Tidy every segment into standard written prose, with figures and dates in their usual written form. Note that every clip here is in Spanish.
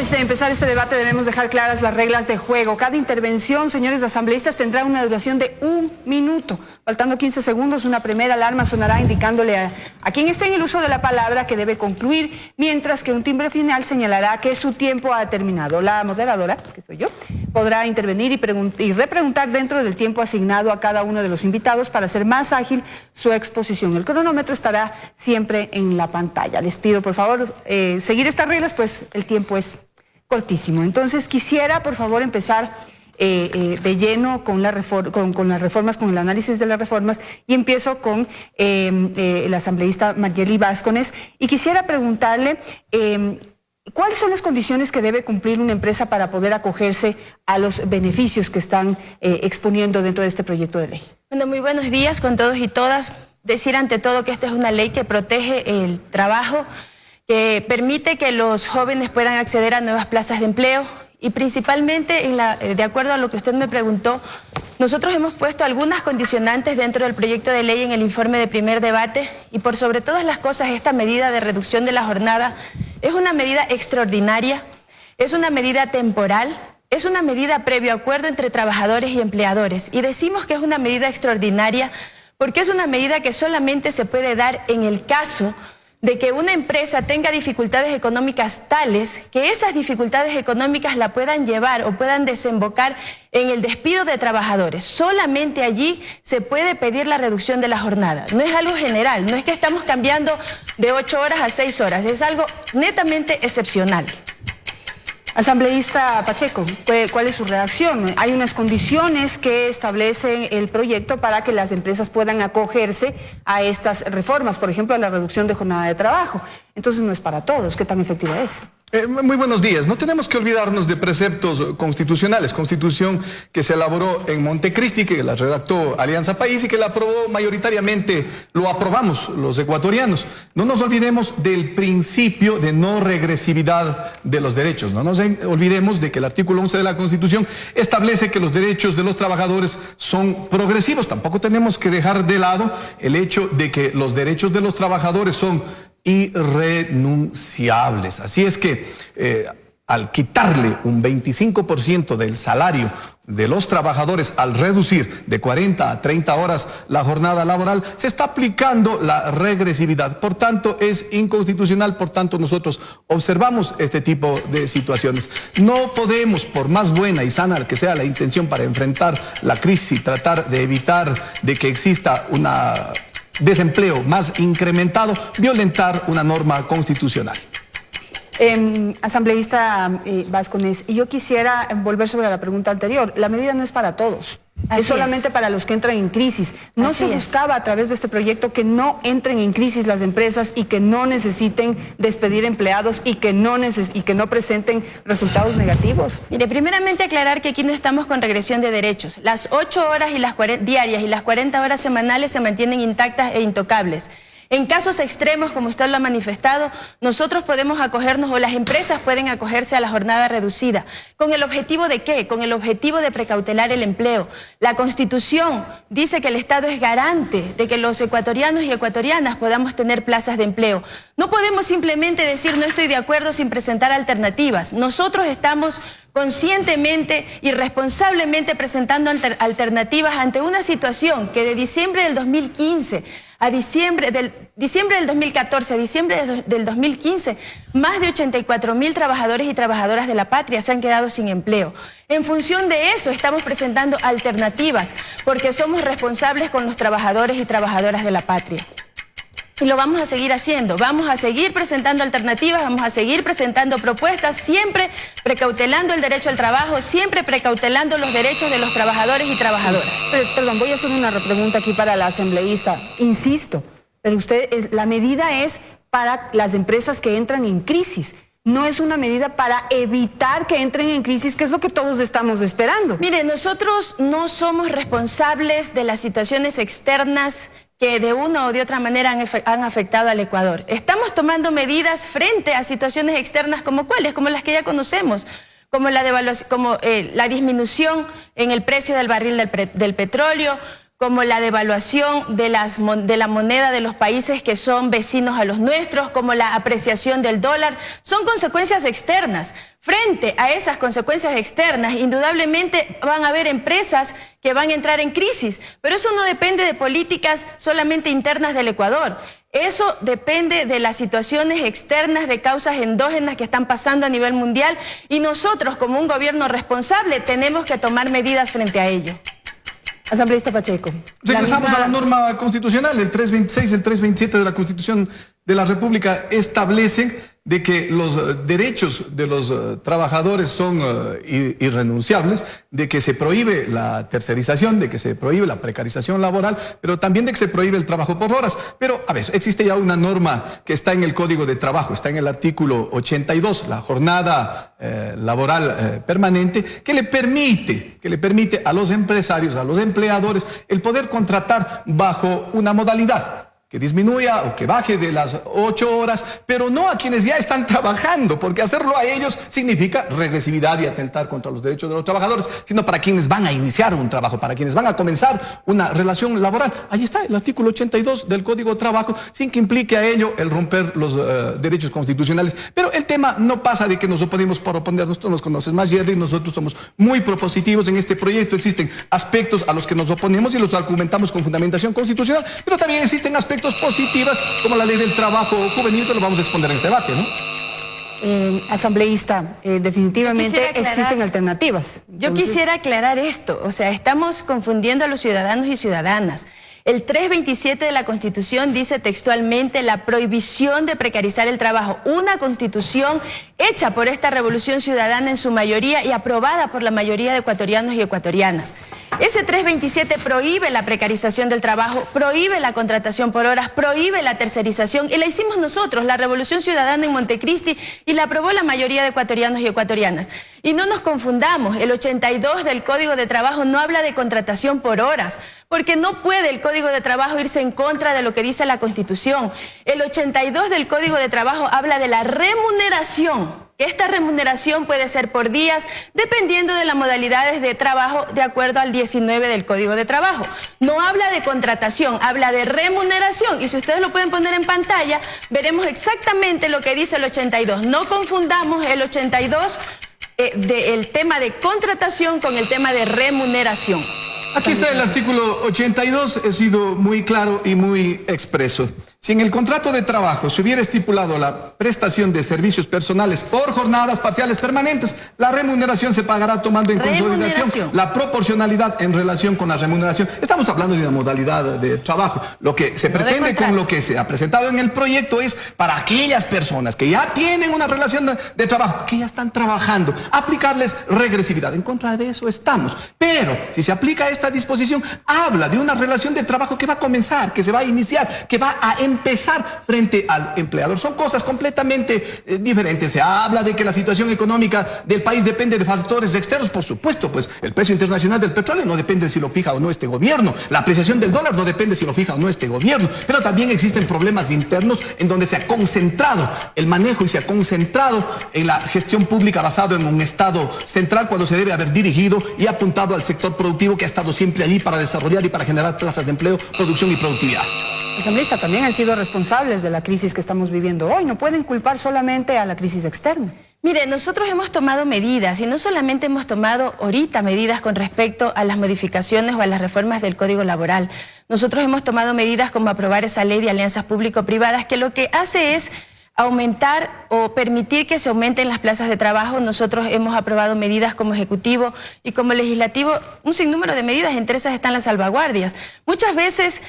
Antes de empezar este debate debemos dejar claras las reglas de juego. Cada intervención, señores asambleístas, tendrá una duración de 1 minuto. Faltando 15 segundos, una primera alarma sonará indicándole a quien esté en el uso de la palabra que debe concluir, mientras que un timbre final señalará que su tiempo ha terminado. La moderadora, que soy yo, podrá intervenir y repreguntar dentro del tiempo asignado a cada uno de los invitados para hacer más ágil su exposición. El cronómetro estará siempre en la pantalla. Les pido, por favor, seguir estas reglas, pues el tiempo es cortísimo. Entonces quisiera, por favor, empezar de lleno con las reformas, con el análisis de las reformas, y empiezo con el asambleísta Mayeli Vázquez, y quisiera preguntarle ¿cuáles son las condiciones que debe cumplir una empresa para poder acogerse a los beneficios que están exponiendo dentro de este proyecto de ley? Bueno, muy buenos días con todos y todas. Decir ante todo que esta es una ley que protege el trabajo, que permite que los jóvenes puedan acceder a nuevas plazas de empleo y principalmente, de acuerdo a lo que usted me preguntó, nosotros hemos puesto algunas condicionantes dentro del proyecto de ley en el informe de primer debate y por sobre todas las cosas esta medida de reducción de la jornada es una medida extraordinaria, es una medida temporal, es una medida previo acuerdo entre trabajadores y empleadores y decimos que es una medida extraordinaria porque es una medida que solamente se puede dar en el caso de que una empresa tenga dificultades económicas tales que esas dificultades económicas la puedan llevar o puedan desembocar en el despido de trabajadores. Solamente allí se puede pedir la reducción de la jornada. No es algo general, no es que estamos cambiando de 8 horas a 6 horas, es algo netamente excepcional. Asambleísta Pacheco, ¿cuál es su reacción? Hay unas condiciones que establece el proyecto para que las empresas puedan acogerse a estas reformas, por ejemplo, a la reducción de jornada de trabajo. Entonces no es para todos. ¿Qué tan efectiva es? Muy buenos días. No tenemos que olvidarnos de preceptos constitucionales. Constitución que se elaboró en Montecristi, que la redactó Alianza País y que la aprobó mayoritariamente, lo aprobamos los ecuatorianos. No nos olvidemos del principio de no regresividad de los derechos. No nos olvidemos de que el artículo 11 de la Constitución establece que los derechos de los trabajadores son progresivos. Tampoco tenemos que dejar de lado el hecho de que los derechos de los trabajadores son irrenunciables. Así es que al quitarle un 25% del salario de los trabajadores, al reducir de 40 a 30 horas la jornada laboral, se está aplicando la regresividad. Por tanto, es inconstitucional. Por tanto, nosotros observamos este tipo de situaciones. No podemos, por más buena y sana que sea la intención para enfrentar la crisis y tratar de evitar de que exista una desempleo más incrementado, violentar una norma constitucional. Asambleísta Vázquez, y yo quisiera volver sobre la pregunta anterior. La medida no es para todos. Es solamente para los que entran en crisis. No se buscaba a través de este proyecto que no entren en crisis las empresas y que no necesiten despedir empleados y que no presenten resultados negativos. Mire, primeramente aclarar que aquí no estamos con regresión de derechos. Las 8 horas y las diarias y las 40 horas semanales se mantienen intactas e intocables. En casos extremos, como usted lo ha manifestado, nosotros podemos acogernos o las empresas pueden acogerse a la jornada reducida. ¿Con el objetivo de qué? Con el objetivo de precautelar el empleo. La Constitución dice que el Estado es garante de que los ecuatorianos y ecuatorianas podamos tener plazas de empleo. No podemos simplemente decir no estoy de acuerdo sin presentar alternativas. Nosotros estamos conscientemente y responsablemente presentando alternativas ante una situación que de diciembre del 2015 a diciembre del 2014 a diciembre del 2015, más de 84.000 trabajadores y trabajadoras de la patria se han quedado sin empleo. En función de eso estamos presentando alternativas, porque somos responsables con los trabajadores y trabajadoras de la patria. Y lo vamos a seguir haciendo, vamos a seguir presentando alternativas, vamos a seguir presentando propuestas, siempre precautelando el derecho al trabajo, siempre precautelando los derechos de los trabajadores y trabajadoras. Perdón, voy a hacer una pregunta aquí para la asambleísta. Insisto, pero la medida es para las empresas que entran en crisis. No es una medida para evitar que entren en crisis, que es lo que todos estamos esperando. Mire, nosotros no somos responsables de las situaciones externas que de una o de otra manera han afectado al Ecuador. Estamos tomando medidas frente a situaciones externas como cuáles, como las que ya conocemos, como la disminución en el precio del barril del petróleo, como la devaluación de la moneda de los países que son vecinos a los nuestros, como la apreciación del dólar, son consecuencias externas. Frente a esas consecuencias externas, indudablemente van a haber empresas que van a entrar en crisis, pero eso no depende de políticas solamente internas del Ecuador. Eso depende de las situaciones externas, de causas endógenas que están pasando a nivel mundial, y nosotros, como un gobierno responsable, tenemos que tomar medidas frente a ello. Asambleísta Pacheco. Regresamos a la norma constitucional. El 326 y el 327 de la Constitución de la República establecen de que los derechos de los trabajadores son irrenunciables, de que se prohíbe la tercerización, de que se prohíbe la precarización laboral, pero también de que se prohíbe el trabajo por horas. Pero, a ver, existe ya una norma que está en el Código de Trabajo, está en el artículo 82, la jornada laboral permanente, que le permite a los empresarios, a los empleadores, el poder contratar bajo una modalidad que disminuya o que baje de las 8 horas, pero no a quienes ya están trabajando, porque hacerlo a ellos significa regresividad y atentar contra los derechos de los trabajadores, sino para quienes van a iniciar un trabajo, para quienes van a comenzar una relación laboral. Ahí está el artículo 82 del Código de Trabajo, sin que implique a ello el romper los derechos constitucionales. Pero el tema no pasa de que nos oponemos por oponernos. Tú nos conoces más, Jerry, nosotros somos muy propositivos en este proyecto. Existen aspectos a los que nos oponemos y los argumentamos con fundamentación constitucional, pero también existen aspectos positivas como la ley del trabajo juvenil, que lo vamos a exponer en este debate, ¿no? Asambleísta, definitivamente existen alternativas. Yo quisiera aclarar esto, o sea, estamos confundiendo a los ciudadanos y ciudadanas. El 327 de la Constitución dice textualmente la prohibición de precarizar el trabajo, una Constitución hecha por esta revolución ciudadana en su mayoría y aprobada por la mayoría de ecuatorianos y ecuatorianas. Ese 327 prohíbe la precarización del trabajo, prohíbe la contratación por horas, prohíbe la tercerización, y la hicimos nosotros, la Revolución Ciudadana en Montecristi, y la aprobó la mayoría de ecuatorianos y ecuatorianas. Y no nos confundamos, el 82 del Código de Trabajo no habla de contratación por horas, porque no puede el Código de Trabajo irse en contra de lo que dice la Constitución. El 82 del Código de Trabajo habla de la remuneración. Esta remuneración puede ser por días, dependiendo de las modalidades de trabajo, de acuerdo al 19 del Código de Trabajo. No habla de contratación, habla de remuneración. Y si ustedes lo pueden poner en pantalla, veremos exactamente lo que dice el 82. No confundamos el 82 del tema de contratación con el tema de remuneración. Aquí está el artículo 82, he sido muy claro y muy expreso. Si en el contrato de trabajo se hubiera estipulado la prestación de servicios personales por jornadas parciales permanentes, la remuneración se pagará tomando en consideración la proporcionalidad en relación con la remuneración. Estamos hablando de una modalidad de trabajo. Lo que se pretende con lo que se ha presentado en el proyecto es para aquellas personas que ya tienen una relación de trabajo, que ya están trabajando, aplicarles regresividad. En contra de eso estamos. Pero si se aplica esta disposición, habla de una relación de trabajo que va a comenzar, que se va a iniciar, que va a empezar frente al empleador. Son cosas completamente diferentes. Se habla de que la situación económica del país depende de factores externos. Por supuesto, pues el precio internacional del petróleo no depende si lo fija o no este gobierno. La apreciación del dólar no depende si lo fija o no este gobierno. Pero también existen problemas internos en donde se ha concentrado el manejo y se ha concentrado en la gestión pública basado en un Estado central, cuando se debe haber dirigido y apuntado al sector productivo, que ha estado siempre allí para desarrollar y para generar plazas de empleo, producción y productividad. Asambleísta, también han sido responsables de la crisis que estamos viviendo hoy. No pueden culpar solamente a la crisis externa. Mire, nosotros hemos tomado medidas, y no solamente hemos tomado ahorita medidas con respecto a las modificaciones o a las reformas del Código Laboral. Nosotros hemos tomado medidas como aprobar esa ley de alianzas público-privadas, que lo que hace es aumentar o permitir que se aumenten las plazas de trabajo. Nosotros hemos aprobado medidas como Ejecutivo y como Legislativo, un sinnúmero de medidas, entre esas están las salvaguardias. Muchas veces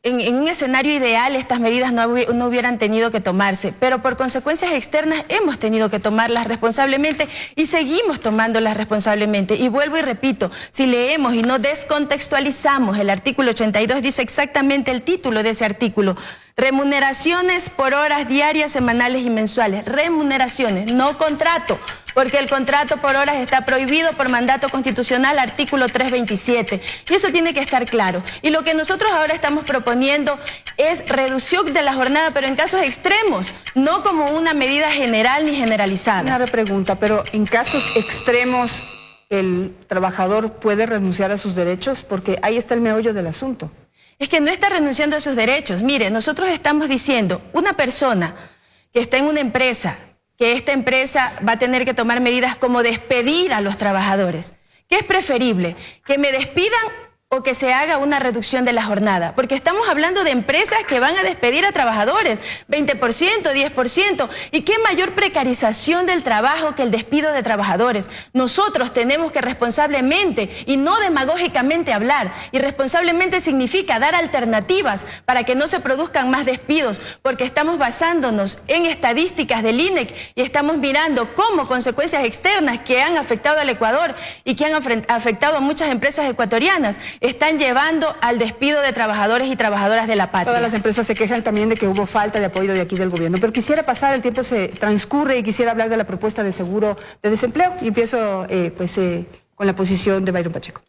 en un escenario ideal estas medidas no hubieran tenido que tomarse, pero por consecuencias externas hemos tenido que tomarlas responsablemente y seguimos tomándolas responsablemente. Y vuelvo y repito, si leemos y no descontextualizamos el artículo 82, dice exactamente el título de ese artículo: remuneraciones por horas diarias, semanales y mensuales. Remuneraciones, no contrato, porque el contrato por horas está prohibido por mandato constitucional, artículo 327. Y eso tiene que estar claro. Y lo que nosotros ahora estamos proponiendo es reducción de la jornada, pero en casos extremos, no como una medida general ni generalizada. Una pregunta, pero en casos extremos, el trabajador puede renunciar a sus derechos? Porque ahí está el meollo del asunto. Es que no está renunciando a sus derechos. Mire, nosotros estamos diciendo, una persona que está en una empresa, que esta empresa va a tener que tomar medidas como despedir a los trabajadores. ¿Qué es preferible? ¿Que me despidan o que se haga una reducción de la jornada? Porque estamos hablando de empresas que van a despedir a trabajadores, 20%, 10%. ¿Y qué mayor precarización del trabajo que el despido de trabajadores? Nosotros tenemos que responsablemente y no demagógicamente hablar. Y responsablemente significa dar alternativas para que no se produzcan más despidos, porque estamos basándonos en estadísticas del INEC y estamos mirando cómo consecuencias externas que han afectado al Ecuador y que han afectado a muchas empresas ecuatorianas están llevando al despido de trabajadores y trabajadoras de la patria. Todas las empresas se quejan también de que hubo falta de apoyo de aquí del gobierno. Pero quisiera pasar, el tiempo se transcurre y quisiera hablar de la propuesta de seguro de desempleo. Y empiezo con la posición de Byron Pacheco.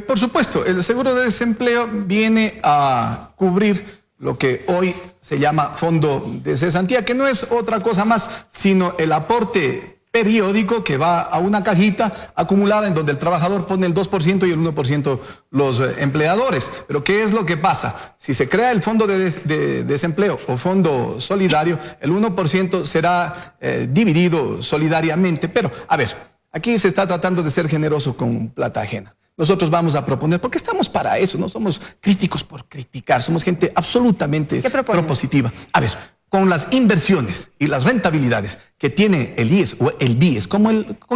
Por supuesto, el seguro de desempleo viene a cubrir lo que hoy se llama fondo de cesantía, que no es otra cosa más, sino el aporte periódico que va a una cajita acumulada en donde el trabajador pone el 2% y el 1% los empleadores. Pero ¿qué es lo que pasa? Si se crea el fondo de desempleo o fondo solidario, el 1% será dividido solidariamente. Pero, a ver, aquí se está tratando de ser generoso con plata ajena. Nosotros vamos a proponer, porque estamos para eso, no somos críticos por criticar, somos gente absolutamente propositiva. A ver, con las inversiones y las rentabilidades que tiene el IES o el BIES, con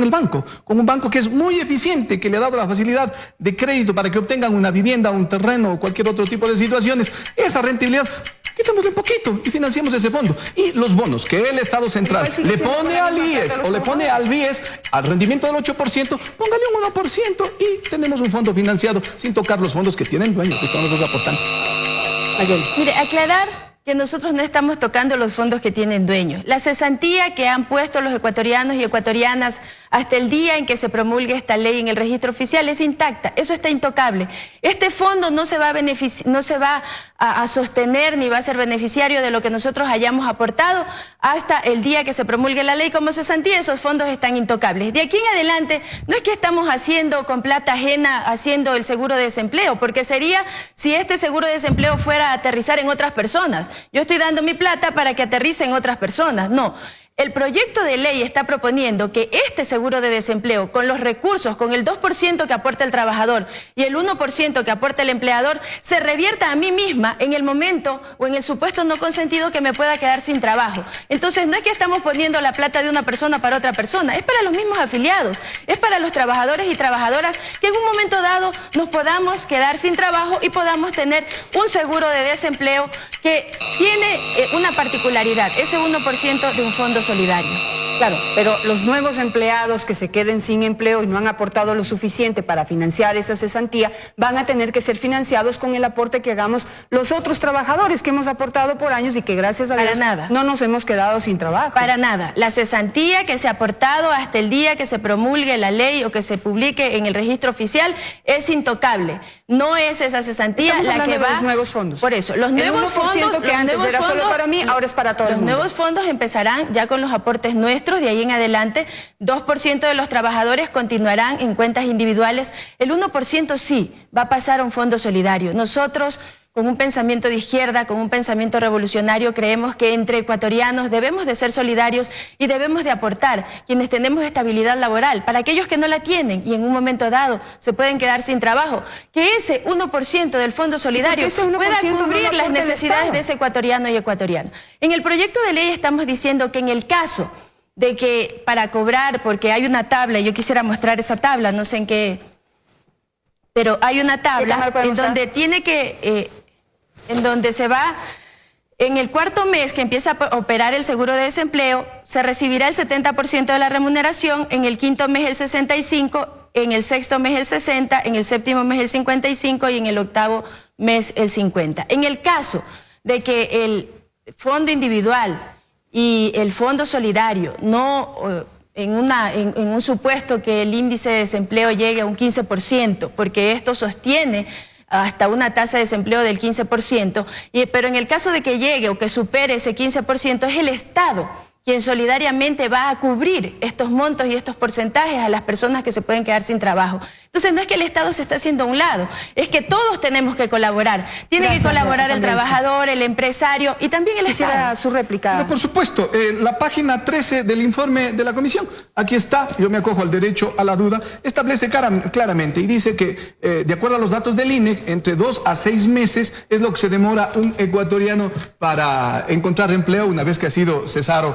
el banco, con un banco que es muy eficiente, que le ha dado la facilidad de crédito para que obtengan una vivienda, un terreno o cualquier otro tipo de situaciones, esa rentabilidad, quitémosle un poquito y financiamos ese fondo. Y los bonos que el Estado Central le pone al IES o le pone al BIES, al rendimiento del 8%, póngale un 1% y tenemos un fondo financiado sin tocar los fondos que tienen dueños, que son los aportantes. Mire, aclarar que nosotros no estamos tocando los fondos que tienen dueños. La cesantía que han puesto los ecuatorianos y ecuatorianas hasta el día en que se promulgue esta ley en el registro oficial es intacta, eso está intocable. Este fondo no se va a sostener ni va a ser beneficiario de lo que nosotros hayamos aportado hasta el día que se promulgue la ley como cesantía, esos fondos están intocables. De aquí en adelante no es que estamos haciendo con plata ajena, haciendo el seguro de desempleo, porque sería si este seguro de desempleo fuera a aterrizar en otras personas. Yo estoy dando mi plata para que aterrice en otras personas. No. El proyecto de ley está proponiendo que este seguro de desempleo, con los recursos, con el 2% que aporta el trabajador y el 1% que aporta el empleador, se revierta a mí misma en el momento o en el supuesto no consentido que me pueda quedar sin trabajo. Entonces, no es que estamos poniendo la plata de una persona para otra persona, es para los mismos afiliados, es para los trabajadores y trabajadoras que en un momento dado nos podamos quedar sin trabajo y podamos tener un seguro de desempleo que tiene una particularidad, ese 1% de un fondo solidario. Claro, pero los nuevos empleados que se queden sin empleo y no han aportado lo suficiente para financiar esa cesantía, van a tener que ser financiados con el aporte que hagamos los otros trabajadores que hemos aportado por años y que gracias a Dios no nos hemos quedado sin trabajo. Para nada. La cesantía que se ha aportado hasta el día que se promulgue la ley o que se publique en el registro oficial es intocable. No es esa cesantía la que va... los nuevos fondos. Por eso, los nuevos fondos... que antes era solo para mí, ahora es para todo el mundo. Los nuevos fondos empezarán ya con los aportes nuestros, de ahí en adelante, 2% de los trabajadores continuarán en cuentas individuales, el 1% sí va a pasar a un fondo solidario. Nosotros, con un pensamiento de izquierda, con un pensamiento revolucionario, creemos que entre ecuatorianos debemos de ser solidarios y debemos de aportar quienes tenemos estabilidad laboral. Para aquellos que no la tienen y en un momento dado se pueden quedar sin trabajo, que ese 1% del fondo solidario pueda cubrir las necesidades de ese ecuatoriano y ecuatoriana. En el proyecto de ley estamos diciendo que en el caso de que para cobrar, porque hay una tabla, y yo quisiera mostrar esa tabla, no sé en qué, pero hay una tabla en donde tiene que... en donde se va, en el cuarto mes que empieza a operar el seguro de desempleo, se recibirá el 70% de la remuneración, en el quinto mes el 65%, en el sexto mes el 60%, en el séptimo mes el 55% y en el octavo mes el 50%. En el caso de que el fondo individual y el fondo solidario no... en un supuesto que el índice de desempleo llegue a un 15%, porque esto sostiene hasta una tasa de desempleo del 15%, pero en el caso de que llegue o que supere ese 15%, es el Estado quien solidariamente va a cubrir estos montos y estos porcentajes a las personas que se pueden quedar sin trabajo. Entonces no es que el Estado se está haciendo a un lado, es que todos tenemos que colaborar. Tiene que colaborar el trabajador, el empresario y también el Estado. Su réplica. Pero por supuesto, la página 13 del informe de la comisión, aquí está, yo me acojo al derecho a la duda, establece claramente y dice que de acuerdo a los datos del INEC, entre 2 a 6 meses es lo que se demora un ecuatoriano para encontrar empleo una vez que ha sido cesado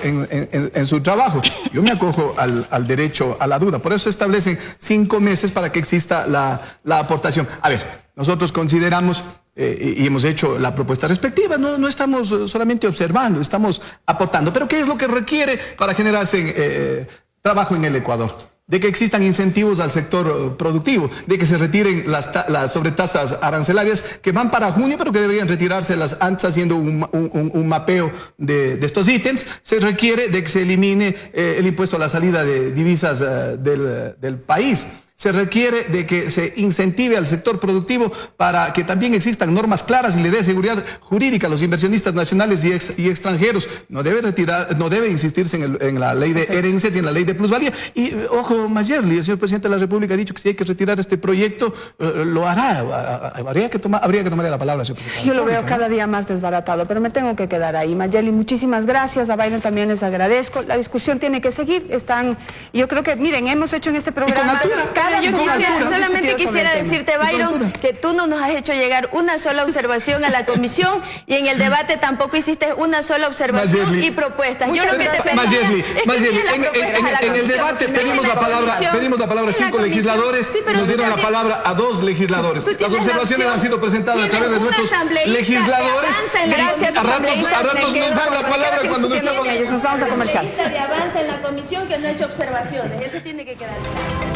en su trabajo. Yo me acojo al derecho a la duda, por eso establecen 5 meses para que exista la aportación. A ver, nosotros consideramos y hemos hecho la propuesta respectiva, no estamos solamente observando, estamos aportando. Pero ¿qué es lo que requiere para generarse trabajo en el Ecuador? De que existan incentivos al sector productivo, de que se retiren las sobretasas arancelarias que van para junio, pero que deberían retirárselas antes haciendo un mapeo de estos ítems. Se requiere de que se elimine el impuesto a la salida de divisas del país. Se requiere de que se incentive al sector productivo para que también existan normas claras y le dé seguridad jurídica a los inversionistas nacionales y extranjeros. No debe insistirse en la ley de herencias y en la ley de plusvalía. Y ojo, Mayerly, el señor presidente de la República ha dicho que si hay que retirar este proyecto, lo hará. Habría que tomarle la palabra, señor presidente. Yo lo veo cada día más desbaratado, pero me tengo que quedar ahí. Mayerly, muchísimas gracias. A Byron también les agradezco. La discusión tiene que seguir. Yo creo que, miren, hemos hecho en este programa... Yo solamente quisiera decirte, Byron, que tú no nos has hecho llegar una sola observación a la comisión y en el debate tampoco hiciste una sola observación Mayerly, y propuestas. Yo lo que te pedía Mayerly, es que en el debate pedimos la palabra a 5 legisladores, nos dieron la palabra a 2 legisladores. Las observaciones han sido presentadas a través de nuestros legisladores. A ratos nos dan la palabra cuando no estamos... Nos vamos a comerciales. De avance en la comisión que no ha hecho observaciones. Eso tiene que quedar claro.